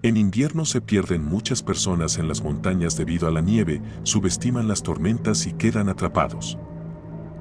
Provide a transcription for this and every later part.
En invierno se pierden muchas personas en las montañas debido a la nieve, subestiman las tormentas y quedan atrapados.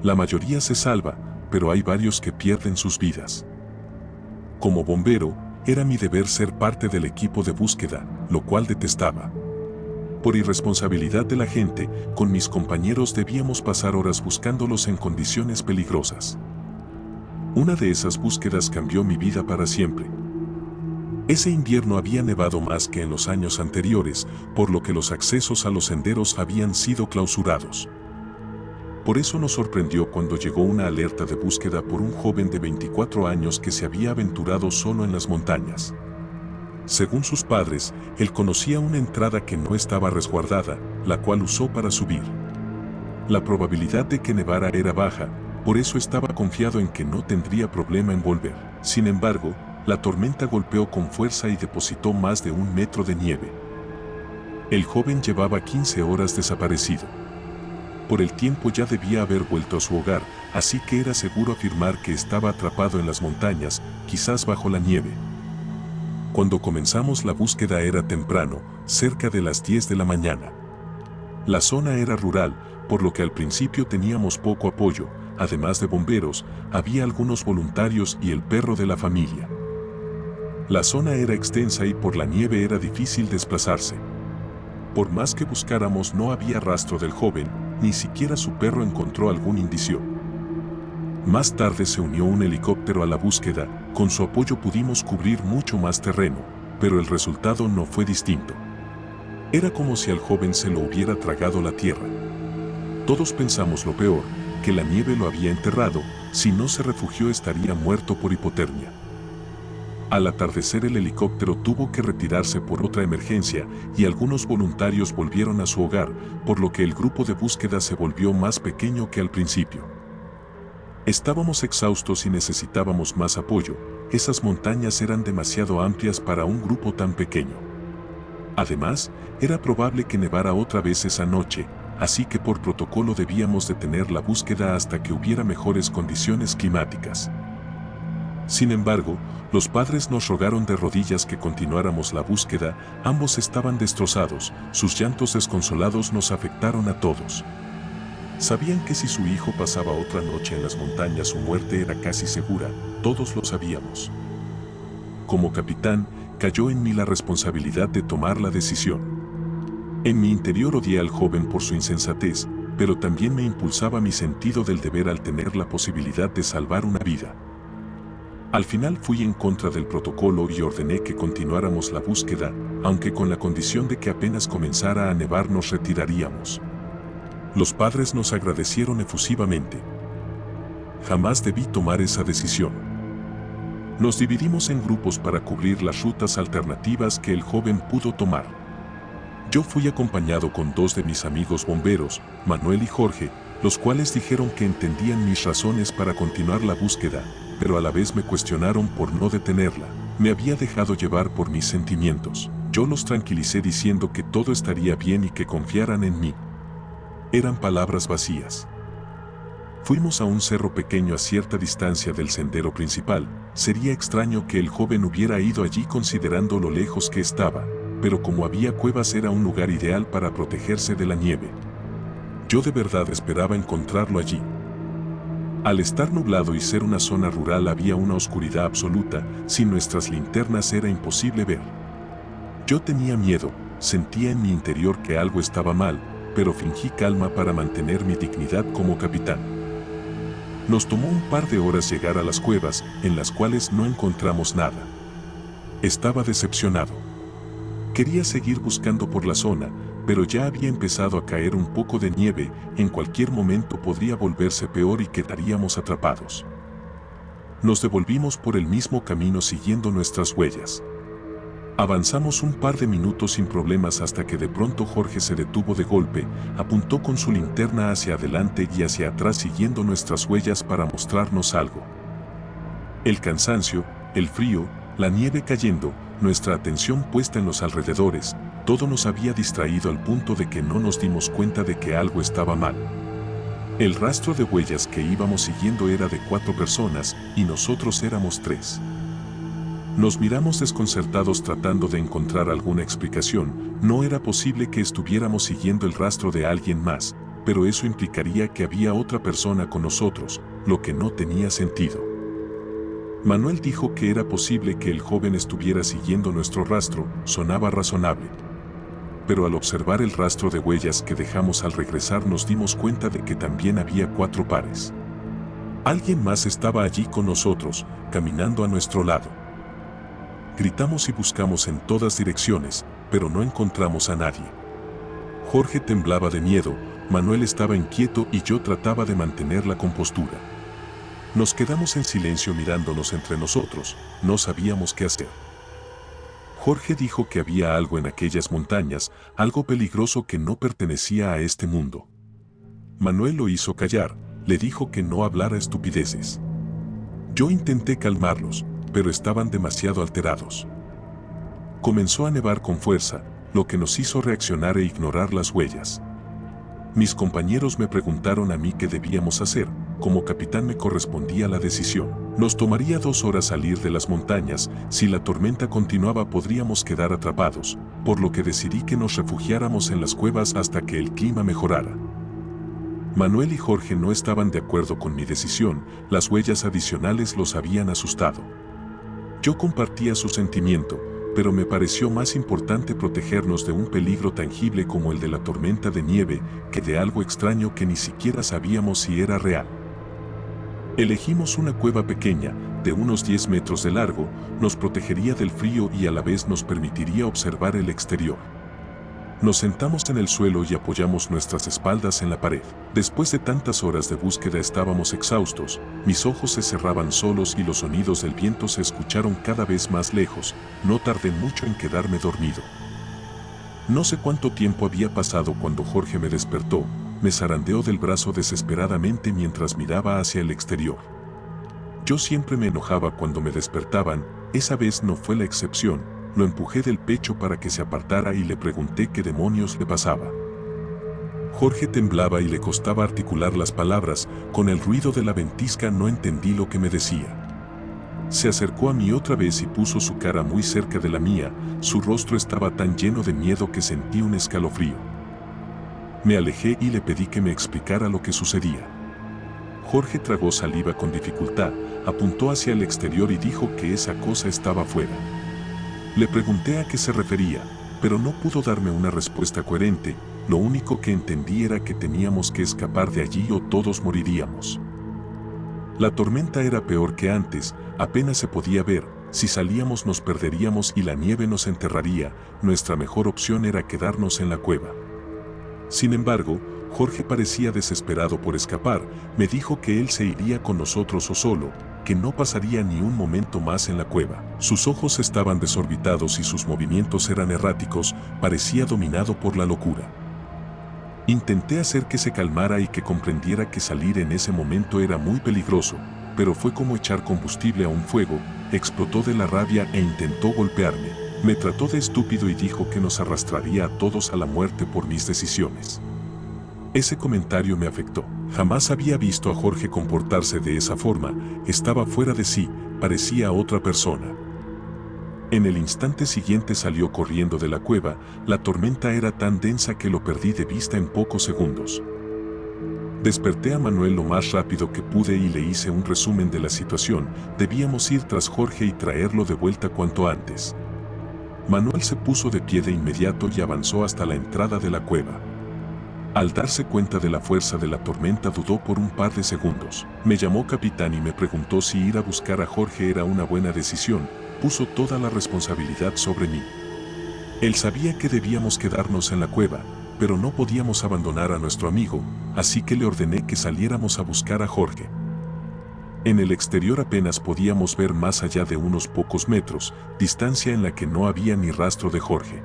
La mayoría se salva, pero hay varios que pierden sus vidas. Como bombero, era mi deber ser parte del equipo de búsqueda, lo cual detestaba. Por irresponsabilidad de la gente, con mis compañeros debíamos pasar horas buscándolos en condiciones peligrosas. Una de esas búsquedas cambió mi vida para siempre. Ese invierno había nevado más que en los años anteriores, por lo que los accesos a los senderos habían sido clausurados. Por eso nos sorprendió cuando llegó una alerta de búsqueda por un joven de 24 años que se había aventurado solo en las montañas. Según sus padres, él conocía una entrada que no estaba resguardada, la cual usó para subir. La probabilidad de que nevara era baja, por eso estaba confiado en que no tendría problema en volver. Sin embargo, la tormenta golpeó con fuerza y depositó más de 1 metro de nieve. El joven llevaba 15 horas desaparecido. Por el tiempo ya debía haber vuelto a su hogar, así que era seguro afirmar que estaba atrapado en las montañas, quizás bajo la nieve. Cuando comenzamos la búsqueda era temprano, cerca de las 10 de la mañana. La zona era rural, por lo que al principio teníamos poco apoyo, además de bomberos, había algunos voluntarios y el perro de la familia. La zona era extensa y por la nieve era difícil desplazarse. Por más que buscáramos no había rastro del joven, ni siquiera su perro encontró algún indicio. Más tarde se unió un helicóptero a la búsqueda, con su apoyo pudimos cubrir mucho más terreno, pero el resultado no fue distinto. Era como si al joven se lo hubiera tragado la tierra. Todos pensamos lo peor, que la nieve lo había enterrado, si no se refugió estaría muerto por hipotermia. Al atardecer el helicóptero tuvo que retirarse por otra emergencia y algunos voluntarios volvieron a su hogar, por lo que el grupo de búsqueda se volvió más pequeño que al principio. Estábamos exhaustos y necesitábamos más apoyo, esas montañas eran demasiado amplias para un grupo tan pequeño. Además, era probable que nevara otra vez esa noche, así que por protocolo debíamos detener la búsqueda hasta que hubiera mejores condiciones climáticas. Sin embargo, los padres nos rogaron de rodillas que continuáramos la búsqueda, ambos estaban destrozados, sus llantos desconsolados nos afectaron a todos. Sabían que si su hijo pasaba otra noche en las montañas su muerte era casi segura, todos lo sabíamos. Como capitán, cayó en mí la responsabilidad de tomar la decisión. En mi interior odié al joven por su insensatez, pero también me impulsaba mi sentido del deber al tener la posibilidad de salvar una vida. Al final fui en contra del protocolo y ordené que continuáramos la búsqueda, aunque con la condición de que apenas comenzara a nevar nos retiraríamos. Los padres nos agradecieron efusivamente. Jamás debí tomar esa decisión. Nos dividimos en grupos para cubrir las rutas alternativas que el joven pudo tomar. Yo fui acompañado con 2 de mis amigos bomberos, Manuel y Jorge, los cuales dijeron que entendían mis razones para continuar la búsqueda, pero a la vez me cuestionaron por no detenerla. Me había dejado llevar por mis sentimientos. Yo los tranquilicé diciendo que todo estaría bien y que confiaran en mí. Eran palabras vacías. Fuimos a un cerro pequeño a cierta distancia del sendero principal. Sería extraño que el joven hubiera ido allí considerando lo lejos que estaba, pero como había cuevas era un lugar ideal para protegerse de la nieve. Yo de verdad esperaba encontrarlo allí. Al estar nublado y ser una zona rural había una oscuridad absoluta, sin nuestras linternas era imposible ver. Yo tenía miedo, sentía en mi interior que algo estaba mal, pero fingí calma para mantener mi dignidad como capitán. Nos tomó un par de horas llegar a las cuevas, en las cuales no encontramos nada. Estaba decepcionado. Quería seguir buscando por la zona, pero ya había empezado a caer un poco de nieve, en cualquier momento podría volverse peor y quedaríamos atrapados. Nos devolvimos por el mismo camino siguiendo nuestras huellas. Avanzamos un par de minutos sin problemas hasta que de pronto Jorge se detuvo de golpe, apuntó con su linterna hacia adelante y hacia atrás siguiendo nuestras huellas para mostrarnos algo. El cansancio, el frío, la nieve cayendo, nuestra atención puesta en los alrededores, todo nos había distraído al punto de que no nos dimos cuenta de que algo estaba mal. El rastro de huellas que íbamos siguiendo era de 4 personas y nosotros éramos 3. Nos miramos desconcertados tratando de encontrar alguna explicación. No era posible que estuviéramos siguiendo el rastro de alguien más, pero eso implicaría que había otra persona con nosotros, lo que no tenía sentido. Manuel dijo que era posible que el joven estuviera siguiendo nuestro rastro, sonaba razonable. Pero al observar el rastro de huellas que dejamos al regresar nos dimos cuenta de que también había 4 pares. Alguien más estaba allí con nosotros, caminando a nuestro lado. Gritamos y buscamos en todas direcciones, pero no encontramos a nadie. Jorge temblaba de miedo, Manuel estaba inquieto y yo trataba de mantener la compostura. Nos quedamos en silencio mirándonos entre nosotros, no sabíamos qué hacer. Jorge dijo que había algo en aquellas montañas, algo peligroso que no pertenecía a este mundo. Manuel lo hizo callar, le dijo que no hablara estupideces. Yo intenté calmarlos, pero estaban demasiado alterados. Comenzó a nevar con fuerza, lo que nos hizo reaccionar e ignorar las huellas. Mis compañeros me preguntaron a mí qué debíamos hacer. Como capitán me correspondía la decisión. Nos tomaría 2 horas salir de las montañas, si la tormenta continuaba podríamos quedar atrapados, por lo que decidí que nos refugiáramos en las cuevas hasta que el clima mejorara. Manuel y Jorge no estaban de acuerdo con mi decisión, las huellas adicionales los habían asustado. Yo compartía su sentimiento, pero me pareció más importante protegernos de un peligro tangible como el de la tormenta de nieve que de algo extraño que ni siquiera sabíamos si era real. Elegimos una cueva pequeña, de unos 10 metros de largo, nos protegería del frío y a la vez nos permitiría observar el exterior. Nos sentamos en el suelo y apoyamos nuestras espaldas en la pared. Después de tantas horas de búsqueda estábamos exhaustos, mis ojos se cerraban solos y los sonidos del viento se escucharon cada vez más lejos. No tardé mucho en quedarme dormido. No sé cuánto tiempo había pasado cuando Jorge me despertó, me zarandeó del brazo desesperadamente mientras miraba hacia el exterior. Yo siempre me enojaba cuando me despertaban, esa vez no fue la excepción. Lo empujé del pecho para que se apartara y le pregunté qué demonios le pasaba. Jorge temblaba y le costaba articular las palabras, con el ruido de la ventisca no entendí lo que me decía. Se acercó a mí otra vez y puso su cara muy cerca de la mía, su rostro estaba tan lleno de miedo que sentí un escalofrío. Me alejé y le pedí que me explicara lo que sucedía. Jorge tragó saliva con dificultad, apuntó hacia el exterior y dijo que esa cosa estaba afuera. Le pregunté a qué se refería, pero no pudo darme una respuesta coherente, lo único que entendí era que teníamos que escapar de allí o todos moriríamos. La tormenta era peor que antes, apenas se podía ver, si salíamos nos perderíamos y la nieve nos enterraría, nuestra mejor opción era quedarnos en la cueva. Sin embargo, Jorge parecía desesperado por escapar, me dijo que él se iría con nosotros o solo, que no pasaría ni un momento más en la cueva. Sus ojos estaban desorbitados y sus movimientos eran erráticos, parecía dominado por la locura. Intenté hacer que se calmara y que comprendiera que salir en ese momento era muy peligroso, pero fue como echar combustible a un fuego, explotó de la rabia e intentó golpearme. Me trató de estúpido y dijo que nos arrastraría a todos a la muerte por mis decisiones. Ese comentario me afectó. Jamás había visto a Jorge comportarse de esa forma, estaba fuera de sí, parecía otra persona. En el instante siguiente salió corriendo de la cueva, la tormenta era tan densa que lo perdí de vista en pocos segundos. Desperté a Manuel lo más rápido que pude y le hice un resumen de la situación, debíamos ir tras Jorge y traerlo de vuelta cuanto antes. Manuel se puso de pie de inmediato y avanzó hasta la entrada de la cueva. Al darse cuenta de la fuerza de la tormenta dudó por un par de segundos. Me llamó capitán y me preguntó si ir a buscar a Jorge era una buena decisión, puso toda la responsabilidad sobre mí. Él sabía que debíamos quedarnos en la cueva, pero no podíamos abandonar a nuestro amigo, así que le ordené que saliéramos a buscar a Jorge. En el exterior apenas podíamos ver más allá de unos pocos metros, distancia en la que no había ni rastro de Jorge.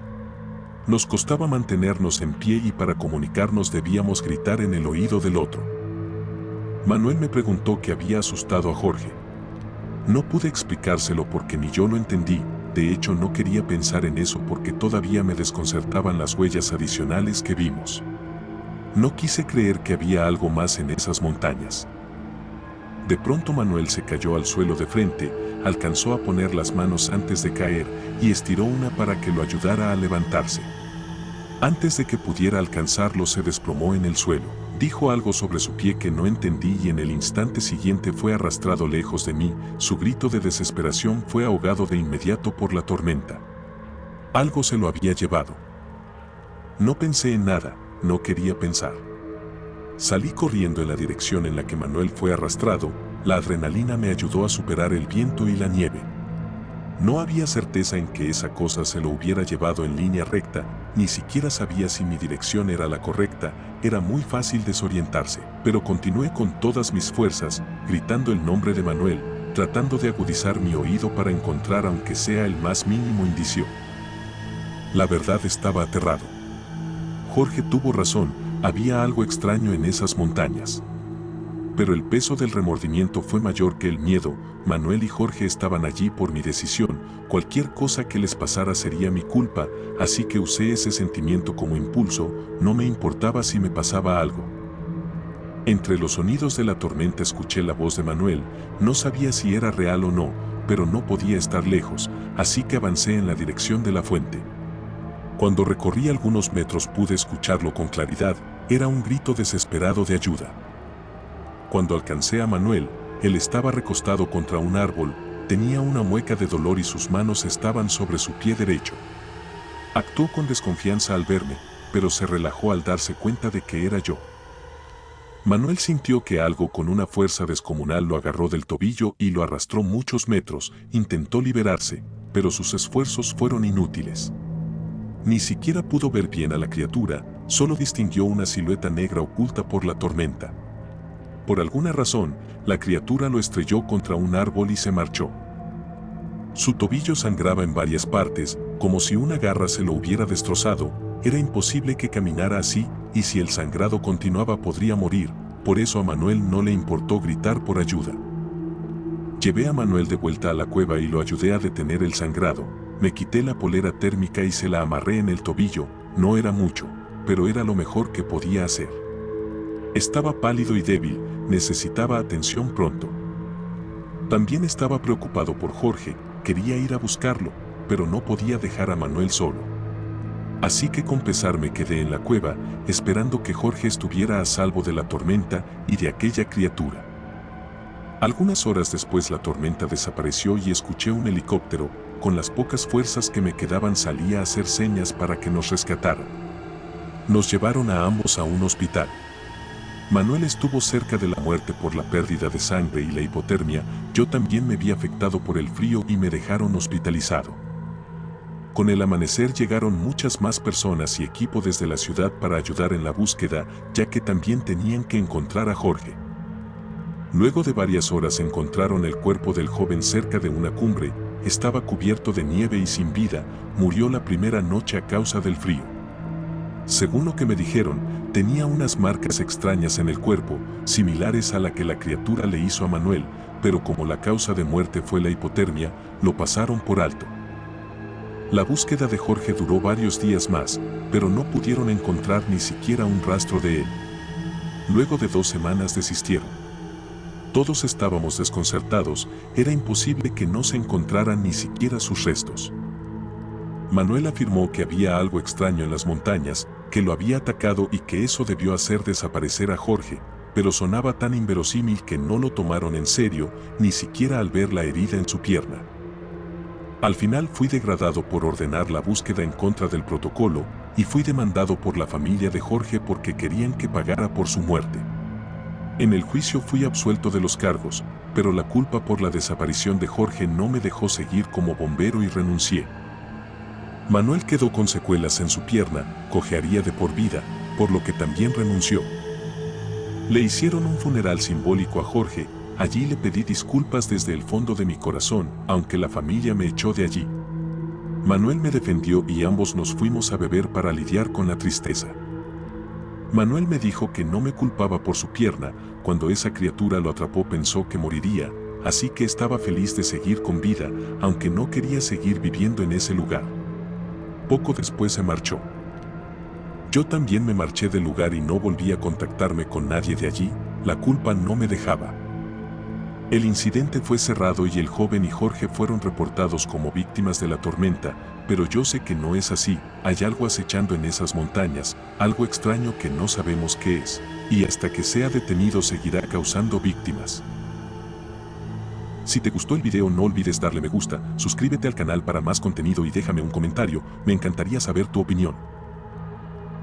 Nos costaba mantenernos en pie y para comunicarnos debíamos gritar en el oído del otro. Manuel me preguntó qué había asustado a Jorge. No pude explicárselo porque ni yo lo entendí, de hecho no quería pensar en eso porque todavía me desconcertaban las huellas adicionales que vimos. No quise creer que había algo más en esas montañas. De pronto Manuel se cayó al suelo de frente, alcanzó a poner las manos antes de caer y estiró una para que lo ayudara a levantarse. Antes de que pudiera alcanzarlo se desplomó en el suelo. Dijo algo sobre su pie que no entendí y en el instante siguiente fue arrastrado lejos de mí. Su grito de desesperación fue ahogado de inmediato por la tormenta. Algo se lo había llevado. No pensé en nada, no quería pensar. Salí corriendo en la dirección en la que Manuel fue arrastrado. La adrenalina me ayudó a superar el viento y la nieve. No había certeza en que esa cosa se lo hubiera llevado en línea recta, ni siquiera sabía si mi dirección era la correcta, era muy fácil desorientarse, pero continué con todas mis fuerzas, gritando el nombre de Manuel, tratando de agudizar mi oído para encontrar aunque sea el más mínimo indicio. La verdad estaba aterrado. Jorge tuvo razón, había algo extraño en esas montañas. Pero el peso del remordimiento fue mayor que el miedo. Manuel y Jorge estaban allí por mi decisión, cualquier cosa que les pasara sería mi culpa, así que usé ese sentimiento como impulso, no me importaba si me pasaba algo. Entre los sonidos de la tormenta escuché la voz de Manuel, no sabía si era real o no, pero no podía estar lejos, así que avancé en la dirección de la fuente. Cuando recorrí algunos metros pude escucharlo con claridad, era un grito desesperado de ayuda. Cuando alcancé a Manuel, él estaba recostado contra un árbol, tenía una mueca de dolor y sus manos estaban sobre su pie derecho. Actuó con desconfianza al verme, pero se relajó al darse cuenta de que era yo. Manuel sintió que algo con una fuerza descomunal lo agarró del tobillo y lo arrastró muchos metros, intentó liberarse, pero sus esfuerzos fueron inútiles. Ni siquiera pudo ver bien a la criatura, solo distinguió una silueta negra oculta por la tormenta. Por alguna razón, la criatura lo estrelló contra un árbol y se marchó. Su tobillo sangraba en varias partes, como si una garra se lo hubiera destrozado. Era imposible que caminara así, y si el sangrado continuaba podría morir, por eso a Manuel no le importó gritar por ayuda. Llevé a Manuel de vuelta a la cueva y lo ayudé a detener el sangrado. Me quité la polera térmica y se la amarré en el tobillo, no era mucho, pero era lo mejor que podía hacer. Estaba pálido y débil, necesitaba atención pronto. También estaba preocupado por Jorge, quería ir a buscarlo, pero no podía dejar a Manuel solo. Así que con pesar me quedé en la cueva, esperando que Jorge estuviera a salvo de la tormenta y de aquella criatura. Algunas horas después la tormenta desapareció y escuché un helicóptero, con las pocas fuerzas que me quedaban salía a hacer señas para que nos rescataran. Nos llevaron a ambos a un hospital. Manuel estuvo cerca de la muerte por la pérdida de sangre y la hipotermia, yo también me vi afectado por el frío y me dejaron hospitalizado. Con el amanecer llegaron muchas más personas y equipo desde la ciudad para ayudar en la búsqueda, ya que también tenían que encontrar a Jorge. Luego de varias horas encontraron el cuerpo del joven cerca de una cumbre, estaba cubierto de nieve y sin vida, murió la primera noche a causa del frío. Según lo que me dijeron, tenía unas marcas extrañas en el cuerpo, similares a la que la criatura le hizo a Manuel, pero como la causa de muerte fue la hipotermia, lo pasaron por alto. La búsqueda de Jorge duró varios días más, pero no pudieron encontrar ni siquiera un rastro de él. Luego de 2 semanas desistieron. Todos estábamos desconcertados, era imposible que no se encontraran ni siquiera sus restos. Manuel afirmó que había algo extraño en las montañas, que lo había atacado y que eso debió hacer desaparecer a Jorge, pero sonaba tan inverosímil que no lo tomaron en serio, ni siquiera al ver la herida en su pierna. Al final fui degradado por ordenar la búsqueda en contra del protocolo y fui demandado por la familia de Jorge porque querían que pagara por su muerte. En el juicio fui absuelto de los cargos, pero la culpa por la desaparición de Jorge no me dejó seguir como bombero y renuncié. Manuel quedó con secuelas en su pierna, cojearía de por vida, por lo que también renunció. Le hicieron un funeral simbólico a Jorge, allí le pedí disculpas desde el fondo de mi corazón, aunque la familia me echó de allí. Manuel me defendió y ambos nos fuimos a beber para lidiar con la tristeza. Manuel me dijo que no me culpaba por su pierna, cuando esa criatura lo atrapó pensó que moriría, así que estaba feliz de seguir con vida, aunque no quería seguir viviendo en ese lugar. Poco después se marchó. Yo también me marché del lugar y no volví a contactarme con nadie de allí, la culpa no me dejaba. El incidente fue cerrado y el joven y Jorge fueron reportados como víctimas de la tormenta, pero yo sé que no es así, hay algo acechando en esas montañas, algo extraño que no sabemos qué es, y hasta que sea detenido seguirá causando víctimas. Si te gustó el video no olvides darle me gusta, suscríbete al canal para más contenido y déjame un comentario, me encantaría saber tu opinión.